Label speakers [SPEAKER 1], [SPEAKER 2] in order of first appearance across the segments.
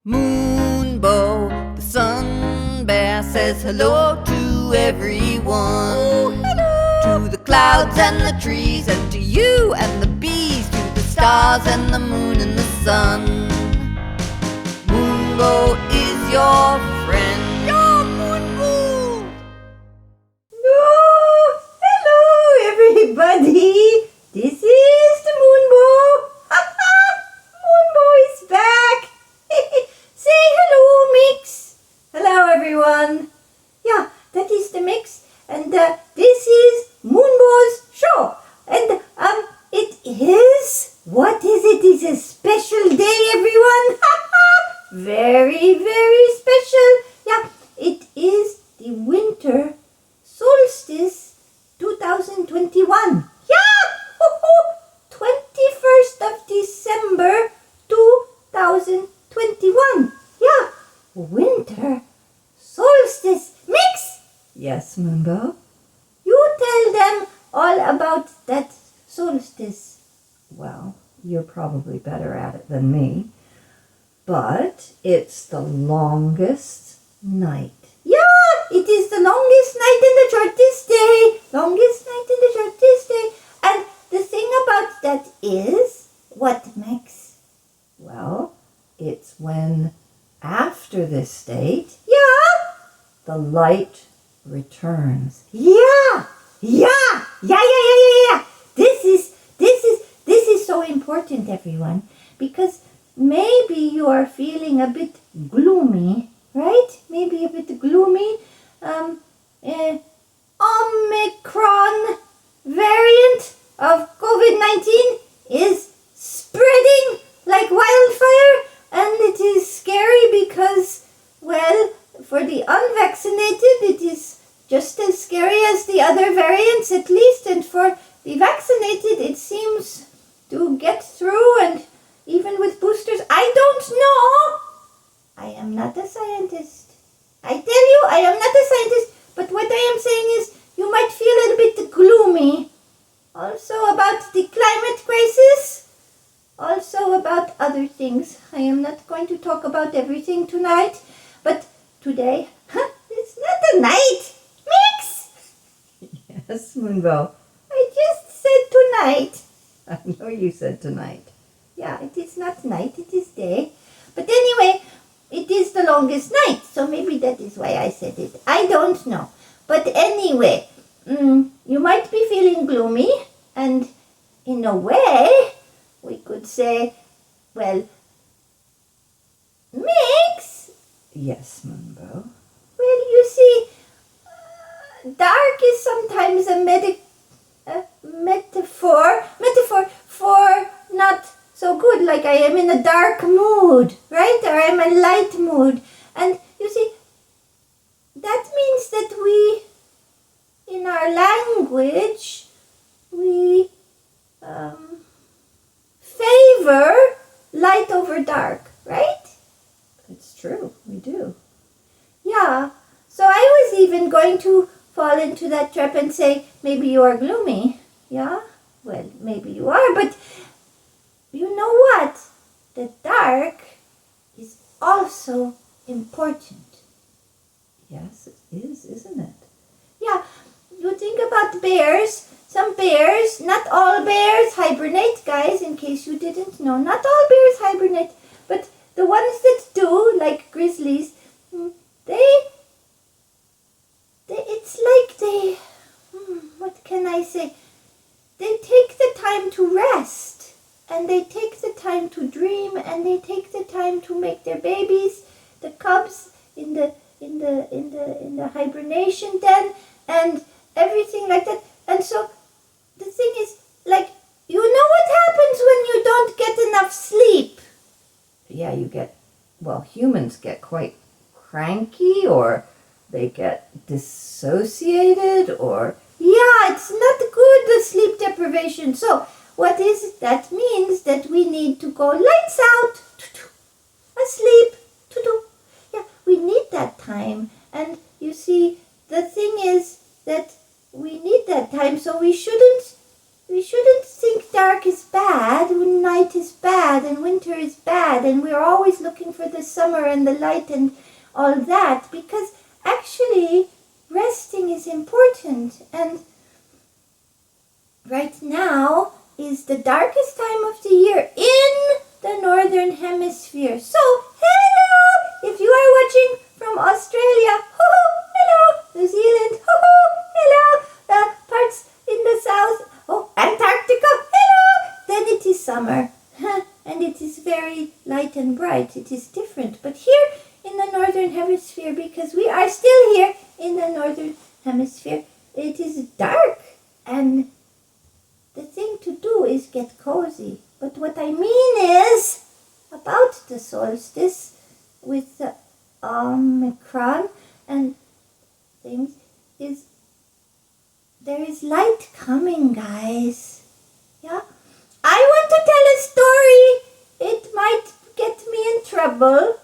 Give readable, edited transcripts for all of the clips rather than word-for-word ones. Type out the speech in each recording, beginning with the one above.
[SPEAKER 1] Moonbow, the sun bear, says hello to everyone.
[SPEAKER 2] Oh, hello!
[SPEAKER 1] To the clouds and the trees, and to you and the bees, to the stars and the moon and the sun. Moonbow is your friend.
[SPEAKER 2] Your Moonbow! Oh, hello everybody! This is the Moonbow. Moonbow is back. Say hello, Mix. Hello, everyone. Yeah, that is the Mix, and this is Moonbow's show. And it is, what is it? It's a special day, everyone. Very, very special. Yeah, it is the winter solstice 2021. Yeah, 21st of December 2021. Yeah, winter solstice. Mix! Yes, Moonbow? You tell them all about that solstice. Well, you're probably better at it than me. But it's the longest night. Yeah, it is the longest night and the shortest day. Longest night and the shortest day. And the thing about that is, what, Max? Well, it's when after this state, yeah, the light returns. Yeah. This is so important, everyone, because maybe you are feeling a bit gloomy, right? Maybe a bit gloomy. Omicron variant of COVID-19 is spreading like wildfire, and it is scary because, well, for the unvaccinated, it is just as scary as the other variants, at least, and for the vaccinated, it seems to get through, and even with boosters, I don't know. I am not a scientist. I tell you, I am not a scientist, but what I am saying is you might feel a little bit gloomy. Also about the climate crisis. Also about other things. I am not going to talk about everything tonight, but today, it's not a night. Mix! Yes, Moonbow. I just said tonight. I know you said tonight. Yeah, it is not night, it is day. But anyway, it is the longest night, so maybe that is why I said it. I don't know. But anyway, you might be feeling gloomy, and in a way, we could say, well, Mix? Yes, Moonbow. Well, you see, dark is sometimes a metaphor for not so good, like I am in a dark mood, right? Or I'm in a light mood. And you see, that means that we, in our language, we favor light over dark, right? It's true, we do. Yeah, so I was even going to fall into that trap and say, maybe you are gloomy. Yeah, well, maybe you are, but you know what? The dark is also important. Yes, it is, isn't it? Yeah, you think about bears. Some bears, not all bears hibernate, guys, in case you didn't know. Not all bears hibernate, but the ones that do, like grizzlies, it's like they, what can I say? They take the time to rest, and they take the time to dream, and they take the time to make their babies, the cubs in the hibernation den, and everything like that. And so the thing is, like, you know what happens when you don't get enough sleep? Yeah, humans get quite cranky, or they get dissociated, or, yeah, it's not good, the sleep deprivation. So what is it? That means that we need to go lights out, asleep, yeah, we need that time. And you see, the thing is that we need that time, so we shouldn't think dark is bad when night is bad and winter is bad, and we're always looking for the summer and the light and all that, because actually resting is important. And right now is the darkest time of the year in the Northern Hemisphere. So, hello! If you are watching from Australia, hello! New Zealand, hello! Parts in the south, Antarctica, hello! Then it is summer. And it is very light and bright. It is different. But here in the Northern Hemisphere, because we are still here in the Northern Hemisphere, it is dark. And the thing to do is get cozy. But what I mean is about the solstice with the Omicron and things is there is light coming, guys. Yeah? I want to tell a story. It might get me in trouble.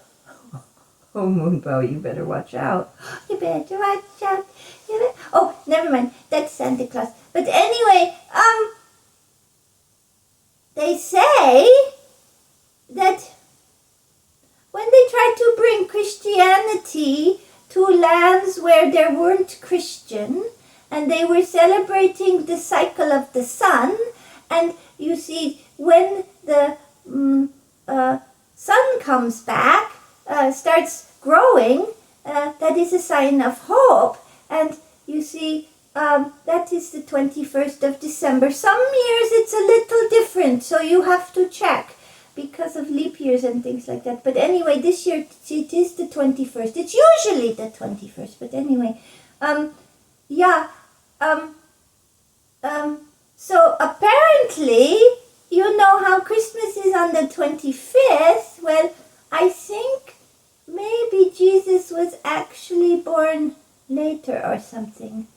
[SPEAKER 2] Oh, Moonbow, you better watch out. You better watch out. Oh, never mind. That's Santa Claus. But anyway, they say that when they tried to bring Christianity to lands where there weren't Christian, and they were celebrating the cycle of the sun, and you see, when the sun comes back, starts growing, that is a sign of hope. And you see, that is the 21st of December. Some years it's a little different, so you have to check because of leap years and things like that. But anyway, this year it is the 21st. It's usually the 21st, but anyway, so apparently, you know how Christmas is on the 25th? Well, I think maybe Jesus was actually born later or something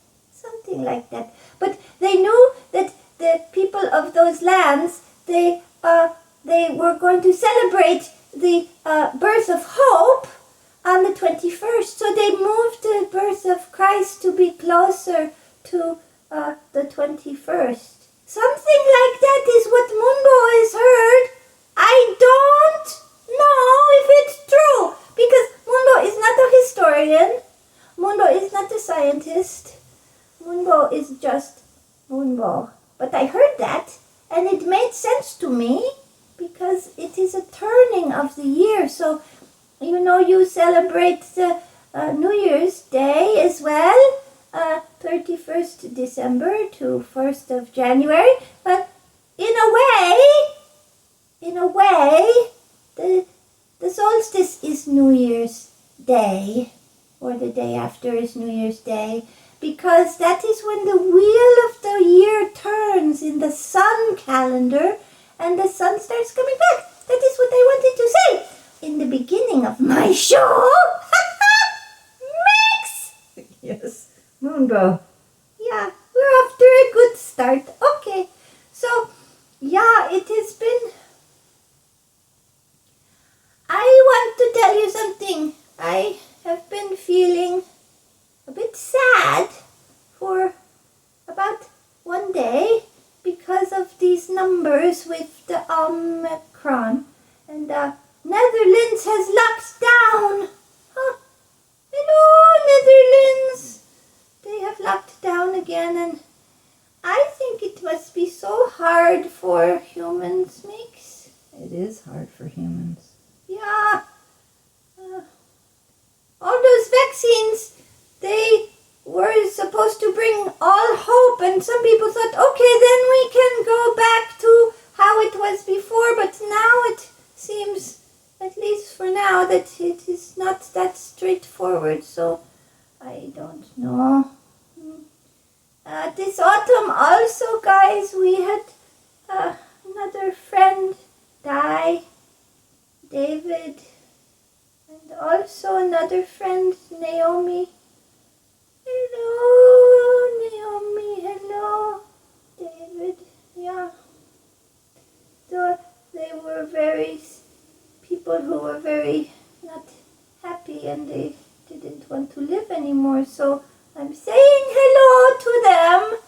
[SPEAKER 2] like that. But they knew that the people of those lands, they were going to celebrate the birth of hope on the 21st. So they moved the birth of Christ to be closer to the 21st. Something like that is what Moonbow has heard. I don't know if it's true, because Moonbow is not a historian. Moonbow is not a scientist. Moonbow is just Moonbow. But I heard that, and it made sense to me, because it is a turning of the year. So, you know, you celebrate the New Year's Day as well. 31st December to 1st of January, but in a way, the solstice is New Year's Day, or the day after is New Year's Day, because that is when the wheel of the year turns in the sun calendar, and the sun starts coming back. That is what I wanted to say in the beginning of my show. Mix! Yes. Moonbow. Yeah, we're off to a good start. Okay, so, yeah, it has been... I want to tell you something. I have been feeling a bit sad for about one day because of these numbers with the Omicron. And Netherlands has locked down. Hello, Netherlands. They have locked down again, and I think it must be so hard for humans, Mix. It is hard for humans. Yeah. All those vaccines, they were supposed to bring all hope, and some people thought, okay, then we can go back to how it was before, but now it seems, at least for now, that it is not that straightforward, so I don't know. This autumn also, guys, we had another friend die, David, and also another friend, Naomi. Hello, Naomi, hello, David, yeah. So they were people who were very not happy, and they didn't want to live anymore, so I'm saying hello to them.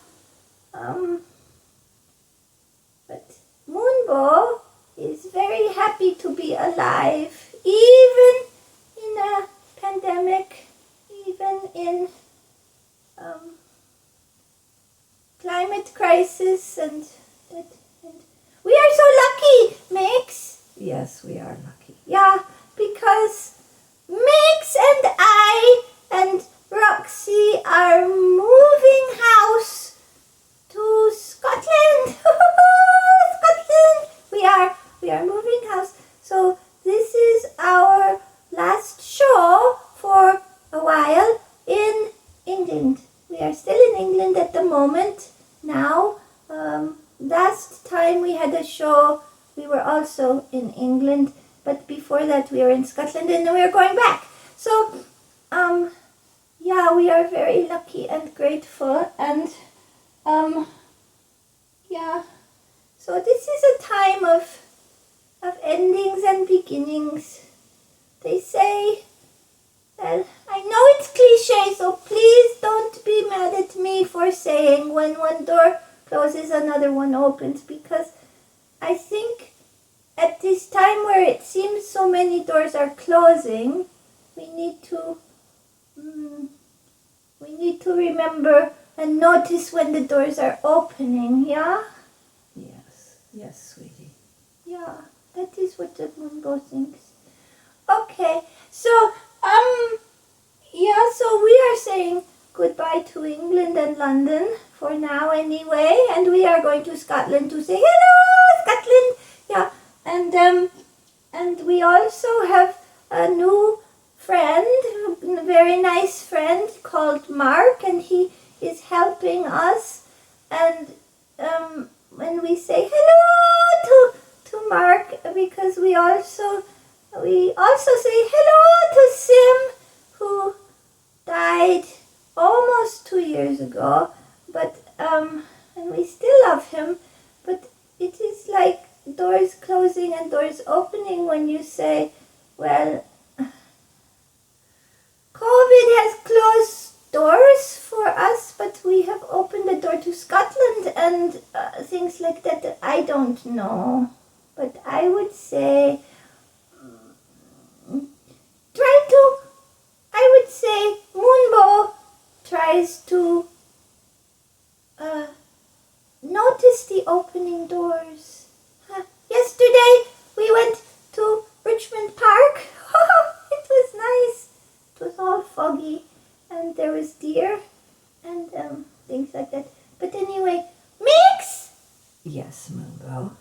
[SPEAKER 2] But Moonbow is very happy to be alive, even in a pandemic, even in climate crisis, and we are so lucky, Mix.
[SPEAKER 1] Yes, we are lucky.
[SPEAKER 2] Yeah, because Mix and I and Roxy are moving house to Scotland. Scotland! We are moving house. So this is our last show for a while in England. We are still in England at the moment now. Last time we had a show, we were also in England, but before that we were in Scotland, and we are going back. So, yeah, we are very lucky and grateful, and yeah. So this is a time of endings and beginnings. They say, well, I know it's cliche, so please don't be mad at me for saying when one door closes, another one opens, because I think at this time where it seems so many doors are closing, we need to remember and notice when the doors are opening, yeah?
[SPEAKER 1] Yes, sweetie.
[SPEAKER 2] Yeah, that is what the Moonbow thinks. Okay, so, yeah, so we are saying goodbye to England and London for now anyway, and we are going to Scotland to say hello, Scotland. Yeah, and we also have a new friend, a very nice friend called Mark, and he is helping us. And when we say hello to Mark, because we also say hello to Sim, who died almost 2 years ago, but and we still love him, but it is like doors closing and doors opening when you say, well, COVID has closed doors for us, but we have opened the door to Scotland and things like that. I don't know, but I would say Moonbow tries to notice the opening doors. Yesterday we went to Richmond Park. It was nice. It was all foggy, and there was deer and things like that. But anyway, Mix!
[SPEAKER 1] Yes, Moonbow.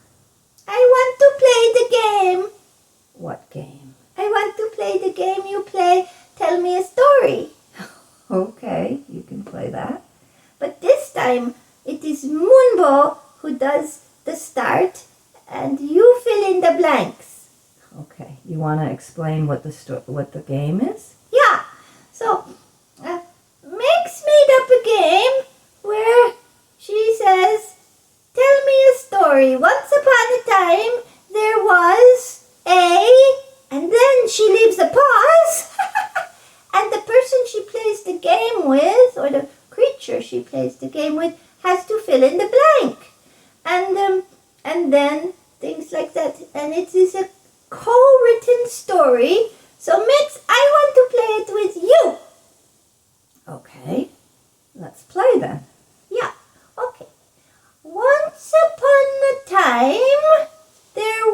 [SPEAKER 2] I want to play the game.
[SPEAKER 1] What game?
[SPEAKER 2] I want to play the game you play. Tell me a story.
[SPEAKER 1] Okay, you can play that.
[SPEAKER 2] But this time it is Moonbow who does the start, and you fill in the blanks.
[SPEAKER 1] Okay, you want to explain what the game is?
[SPEAKER 2] Yeah. So Mix made up a game where she says, "Tell me a story. Once upon a time there was a," and then she leaves a pause. And the person she plays the game with, or the creature she plays the game with, has to fill in the blank. And then things like that. And it is a co-written story. So Mix, I want to play it with you.
[SPEAKER 1] Okay, let's play then.
[SPEAKER 2] Yeah, okay. Once upon a time, there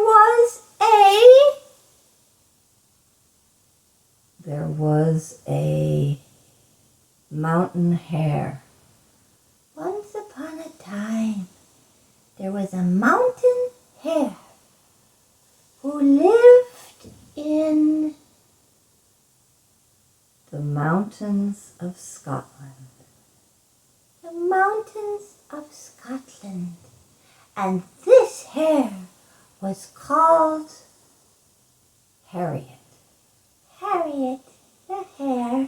[SPEAKER 2] was
[SPEAKER 1] a mountain hare.
[SPEAKER 2] Once upon a time, there was a mountain hare who lived in
[SPEAKER 1] The mountains of Scotland.
[SPEAKER 2] the mountains of Scotland. And this hare was called
[SPEAKER 1] Harriet.
[SPEAKER 2] Harriet the Hare,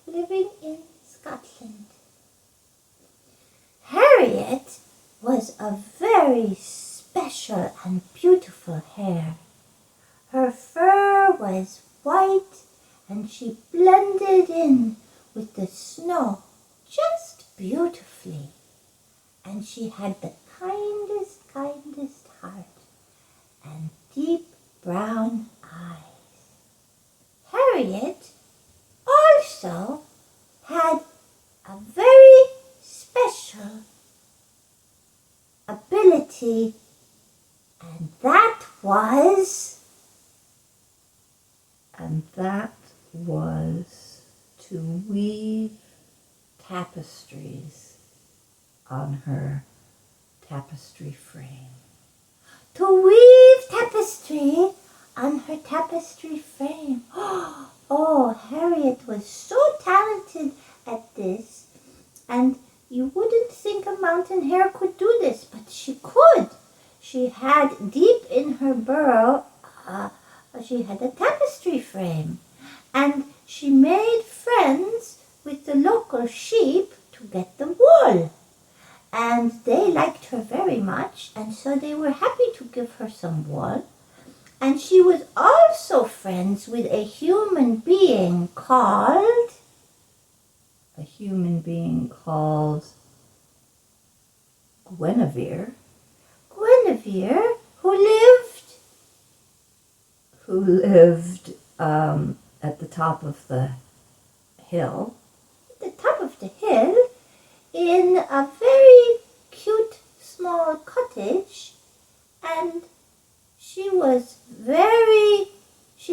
[SPEAKER 2] living in Scotland. Harriet was a very special and beautiful hare. Her fur was white, and she blended in with the snow just beautifully. And she had the kindest heart and deep brown eyes. Harriet also had a very special ability, and that was to weave tapestries on her tapestry frame. To weave tapestry on her tapestry frame. Oh, Harriet was so talented at this, and you wouldn't think a mountain hare could do this, but she could. She had deep in her burrow, she had a tapestry frame, and she made friends with the local sheep to get the wool. And they liked her very much, and so they were happy to give her some wool. And she was also friends with a human being called Guinevere. Guinevere, who lived at the top of the hill. At the top of the hill, in a very cute small cottage, and she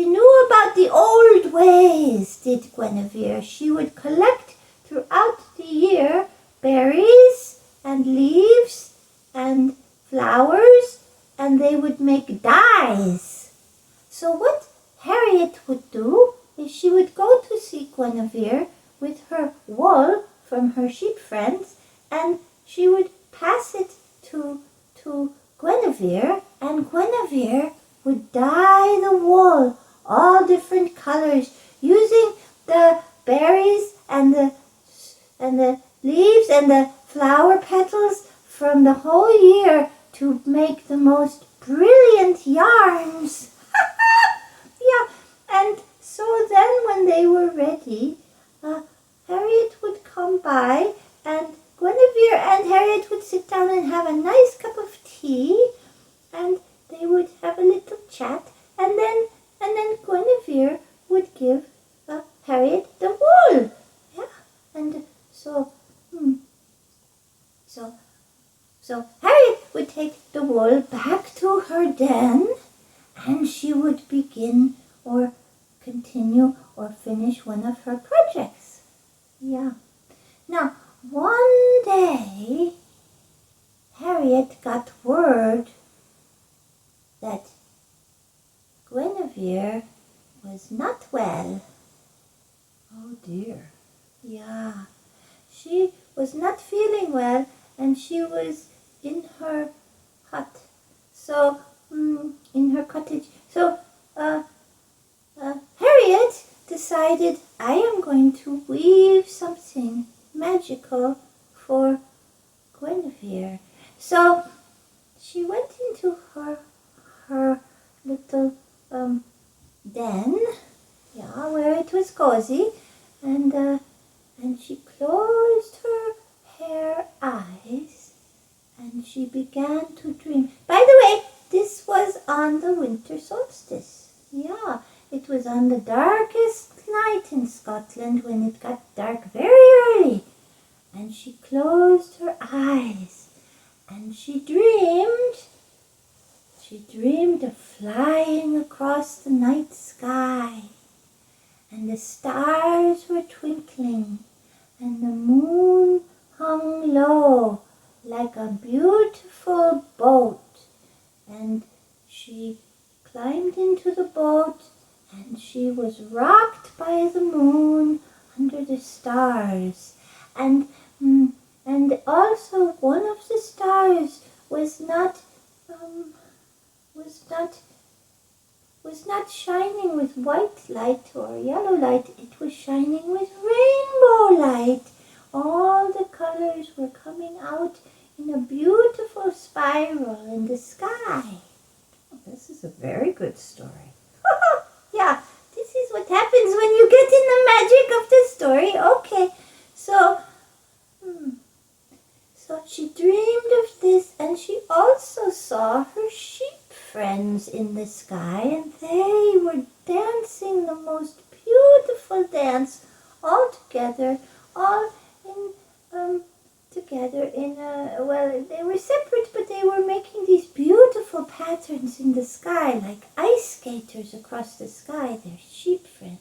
[SPEAKER 2] knew about the old ways, did Guinevere. She would collect throughout the year berries and leaves and flowers, and they would make dyes. So what Harriet would do is she would go to see Guinevere with her wool from her sheep friends, and she would pass it to Guinevere, and Guinevere would dye the wool all different colors using the berries and the leaves and the flower petals from the whole year to make the most brilliant yarns. Yeah, and so then when they were ready, Harriet would come by, and Guinevere and Harriet would sit down and have a nice cup of tea, and they would have a little chat, and then Guinevere would give Harriet the wool. Yeah, and so Harriet would take the wool back to her den, and she would begin or continue or finish one of her projects. Yeah. Now, one day, Harriet got word that Guinevere was not well. Oh dear. Yeah. She was not feeling well, and she was in her hut. So, in her cottage. So, Harriet decided, I am going to weave something magical for Guinevere. So she went into her little den, where it was cozy, and she closed her hare eyes, and she began to dream. By the way, this was on the winter solstice. Yeah, it was on the darkest night in Scotland when it got dark very early. And she closed her eyes, and she dreamed of flying across the night sky, and the stars were twinkling, and the moon hung low like a beautiful boat, and she climbed into the boat, and she was rocked by the moon under the stars, and also one of the stars was not shining with white light or yellow light. It was shining with rainbow light. All the colors were coming out in a beautiful spiral in the sky. Oh, this is a very good story. Yeah, this is what happens when you get in the magic of the story. Okay, so she dreamed of this, and she also saw her sheep friends in the sky, and they were dancing the most beautiful beautiful dance all together, all in together in a, well, they were separate, but they were making these beautiful patterns in the sky, like ice skaters across the sky, their sheep friends.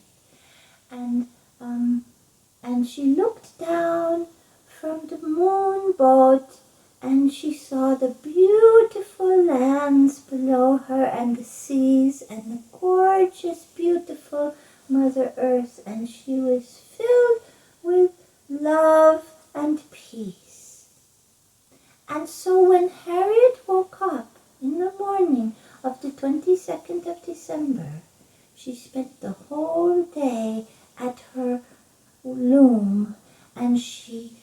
[SPEAKER 2] And she looked down from the moon boat, and she saw the beautiful lands below her, and the seas, and the gorgeous, beautiful Mother Earth, and she was filled with love and peace. And so when Harriet woke up in the morning of the 22nd of December, she spent the whole day at her loom, and she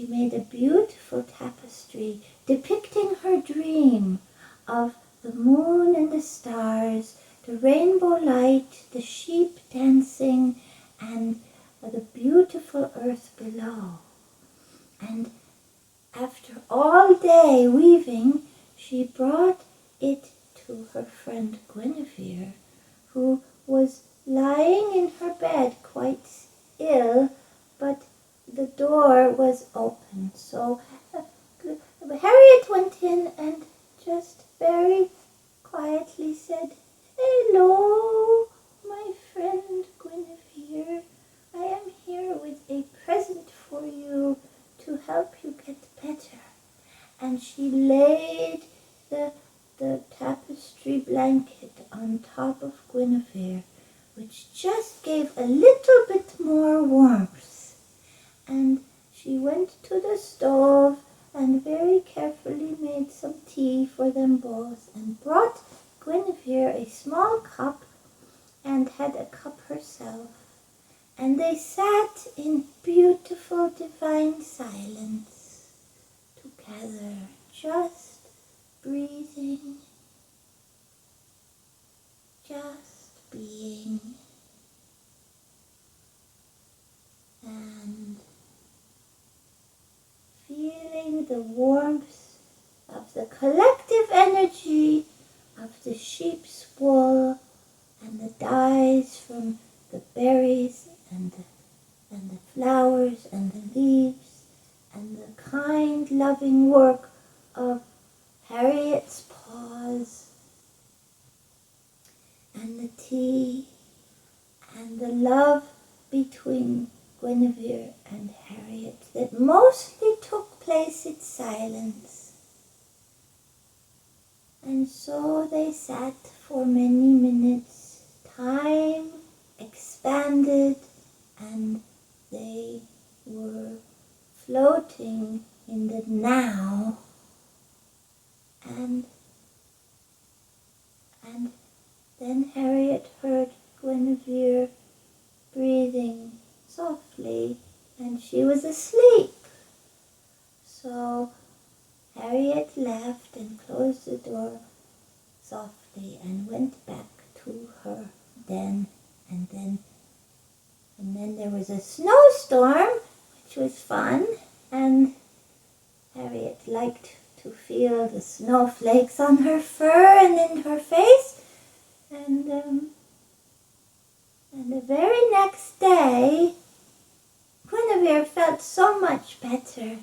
[SPEAKER 2] made a beautiful tapestry depicting her dream of the moon and the stars, the rainbow light, the sheep dancing, and the beautiful earth below. And after all day weaving, she brought it to her friend Guinevere, who was lying in her bed quite ill, but the door was open. So Harriet went in and just very quietly said, "Hello, my friend Guinevere. I am here with a present for you to help you get better." And she laid the tapestry blanket on top of Guinevere, which just gave a little bit more warmth. And she went to the stove and very carefully made some tea for them both, and brought Guinevere a small cup and had a cup herself. And they sat in beautiful divine silence together, just breathing, just being, and feeling the warmth of the collective energy of the sheep's wool and the dyes from the berries and the flowers and the leaves, and the kind, loving work of Harriet's paws, and the tea, and the love between Guinevere and Harriet that mostly took place in silence. And so they sat for many minutes. Time expanded, and they were floating in the now. And then Harriet heard Guinevere breathing softly, and she was asleep. So Harriet left and closed the door softly and went back to her den. And then there was a snowstorm, which was fun, and Harriet liked to feel the snowflakes on her fur and in her face. And the very next day, Guinevere felt so much better,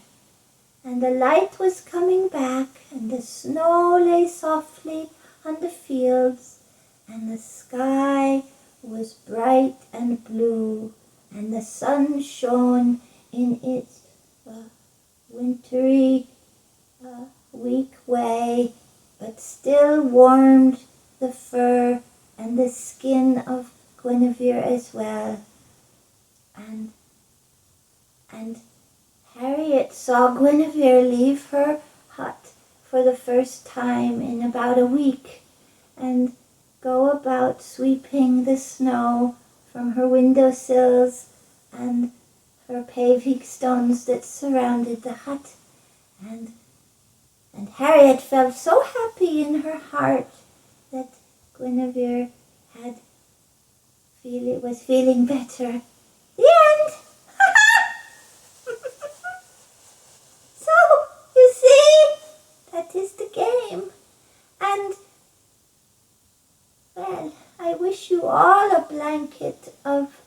[SPEAKER 2] and the light was coming back, and the snow lay softly on the fields, and the sky was bright and blue, and the sun shone in its wintry, weak way, but still warmed the fur and the skin of Guinevere as well. And Harriet saw Guinevere leave her hut for the first time in about a week, and go about sweeping the snow from her windowsills and her paving stones that surrounded the hut. And Harriet felt so happy in her heart that Guinevere was feeling better. The end! So, you see, that is the game. And, well, I wish you all a blanket of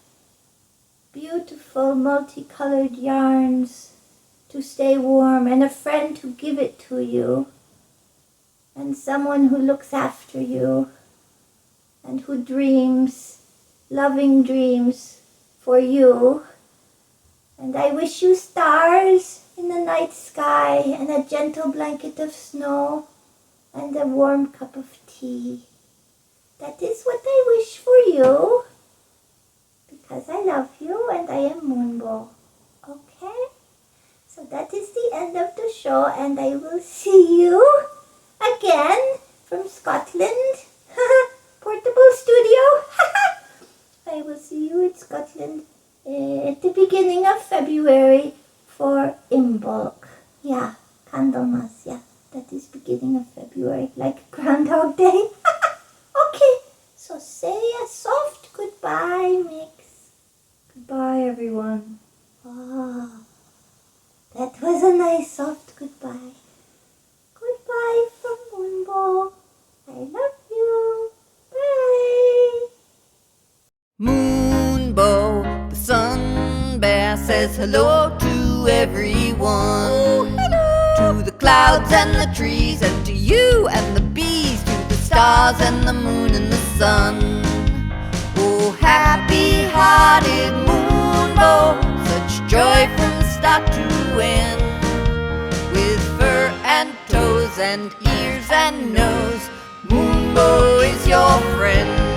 [SPEAKER 2] beautiful multicolored yarns to stay warm, and a friend to give it to you, and someone who looks after you, and who dreams loving dreams for you. And I wish you stars in the night sky, and a gentle blanket of snow, and a warm cup of tea. That is what I wish for you, because I love you and I am Moonbow. Okay? So that is the end of the show, and I will see you again from Scotland. Portable studio. I will see you in Scotland at the beginning of February for Imbolc. Yeah, Candlemas. Yeah, that is beginning of February, like Groundhog Day. Okay, so say a soft goodbye, Mix. Goodbye, everyone. Oh, that was a nice soft goodbye. Goodbye from Moonbow. I love you. Bye.
[SPEAKER 1] Moonbow, the sun bear, says hello to everyone. Oh, hello. To the clouds and the trees, and to you and the bees, to the stars and the moon and the sun. Oh, happy-hearted Moonbow, such joy from start to end. With fur and toes and ears and nose, Moonbow is your friend.